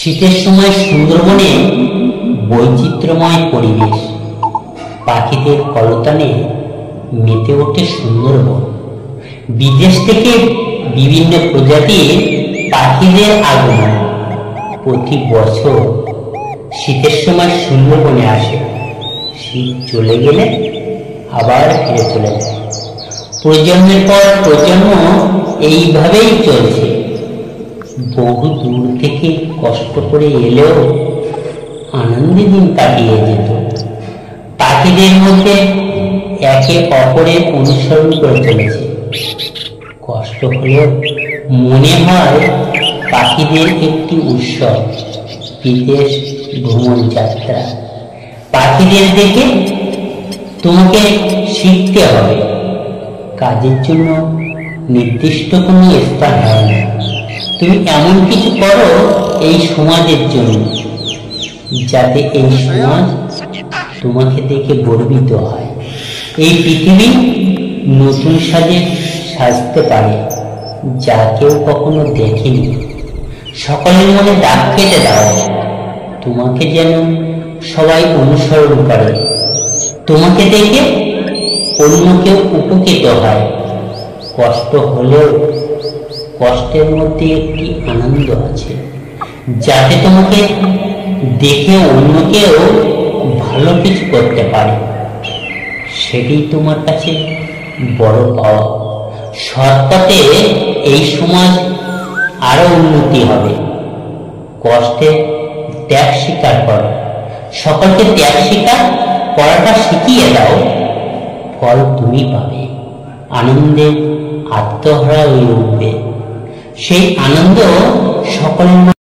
শীতের সময় সুন্দরবনে বৈচিত্র্যময় পরিবেশ, পাখিদের কলতানে মেতে ওঠে সুন্দরবন। বিদেশ থেকে বিভিন্ন প্রজাতির পাখিদের আগমন প্রতি বছর শীতের সময় সুন্দরবনে আসে। শীত চলে গেলে আবার ফিরে চলে যায়। প্রজন্মের পর প্রজন্ম এইভাবেই চলছে। বহু দূর থেকে কষ্ট করে এলেও আনন্দে দিন কাটিয়ে যেত। পাখিদের মধ্যে একে অপরের অনুসরণ করে চলেছে। কষ্ট হলেও মনে হয় পাখিদের একটি উৎসব, বিদেশ ভ্রমণ যাত্রা। পাখিদের দেখে তোমাকে শিখতে হবে। কাজের জন্য নির্দিষ্ট কোনো স্থান হয় না। তুমি এমন কিছু করো এই সমাজের জন্য, যাতে এই সমাজ তোমাকে দেখে গর্বিত হয়। এই পৃথিবী নতুন সাজে সাজতে পারে, যা কেউ কখনো দেখেনি। সকলের মনে দাগ কেটে দাও, তোমাকে যেন সবাই অনুসরণ করে। তোমাকে দেখে অন্য কেউ উপকৃত হয়। কষ্ট হলেও কষ্টের মধ্যে একটি আনন্দ আছে, যাতে তোমাকে দেখে অন্য কেউ ভালো কিছু করতে পারে। সেটাই তোমার কাছে বড় পাওয়া। সৎ পথে এই সমাজ আরো উন্নতি হবে। কষ্টে ত্যাগ স্বীকার করো। সকলকে ত্যাগ স্বীকার করাটা শিখিয়ে দাও। ফল তুমি পাবে। আনন্দে আত্মহারা হয়ে উঠবে। সেই আনন্দ সকলের